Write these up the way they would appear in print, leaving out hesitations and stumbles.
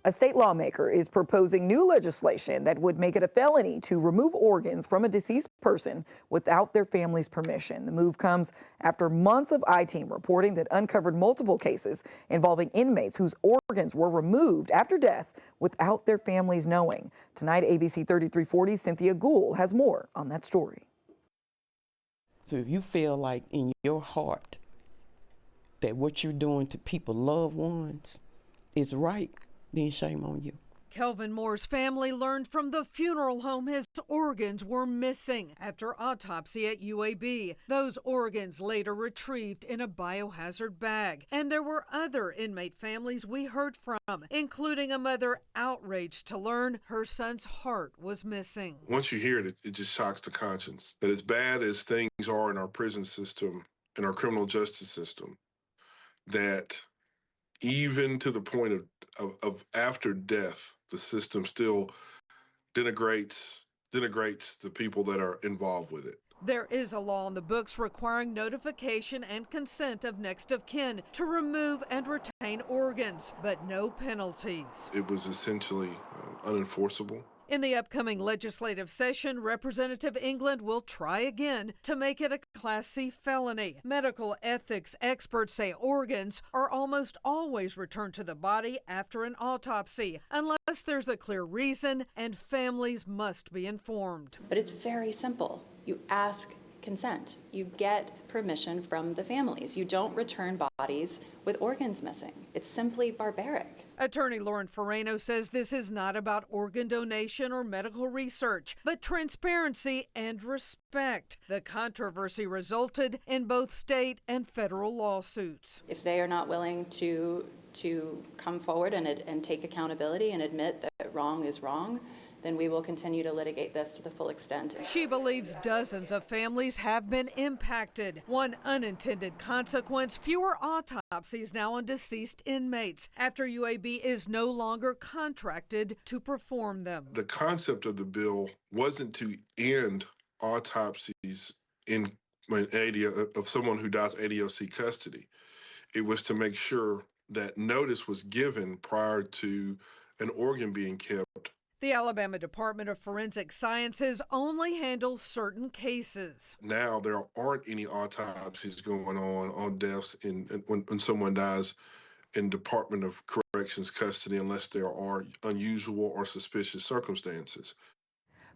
A state lawmaker is proposing new legislation that would make it a felony to remove organs from a deceased person without their family's permission. The move comes after months of I-Team reporting that uncovered multiple cases involving inmates whose organs were removed after death without their families knowing. Tonight, ABC 3340's Cynthia Gould has more on that story. So if you feel like in your heart that what you're doing to people's loved ones is right, then shame on you. Kelvin Moore's family learned from the funeral home his organs were missing after autopsy at UAB. Those organs later retrieved in a biohazard bag. And there were other inmate families we heard from, including a mother outraged to learn her son's heart was missing. Once you hear it, it just shocks the conscience. That as bad as things are in our prison system, in our criminal justice system, that even to the point of after death, the system still denigrates the people that are involved with it. There is a law in the books requiring notification and consent of next of kin to remove and retain organs, but no penalties. It was essentially unenforceable. In the upcoming legislative session, Representative England will try again to make it a Class C felony. Medical ethics experts say organs are almost always returned to the body after an autopsy, unless there's a clear reason, and families must be informed. But it's very simple. You ask consent. You get permission from the families. You don't return bodies with organs missing. It's simply barbaric. Attorney Lauren Ferrano says this is not about organ donation or medical research, but transparency and respect. The controversy resulted in both state and federal lawsuits. If they are not willing to come forward and take accountability and admit that wrong is wrong, then we will continue to litigate this to the full extent. She believes dozens of families have been impacted. One unintended consequence, fewer autopsies now on deceased inmates after UAB is no longer contracted to perform them. The concept of the bill wasn't to end autopsies of someone who dies ADOC custody. It was to make sure that notice was given prior to an organ being kept. The Alabama Department of Forensic Sciences only handles certain cases. Now there aren't any autopsies going on deaths when someone dies in Department of Corrections custody unless there are unusual or suspicious circumstances.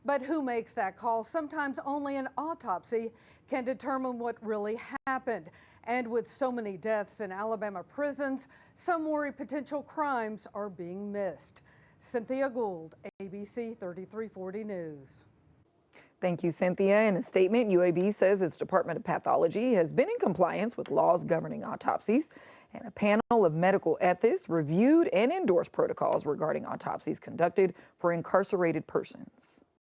But who makes that call? Sometimes only an autopsy can determine what really happened. And with so many deaths in Alabama prisons, some worry potential crimes are being missed. Cynthia Gould, ABC 3340 News. Thank you, Cynthia. In a statement, UAB says its Department of Pathology has been in compliance with laws governing autopsies, and a panel of medical ethicists reviewed and endorsed protocols regarding autopsies conducted for incarcerated persons.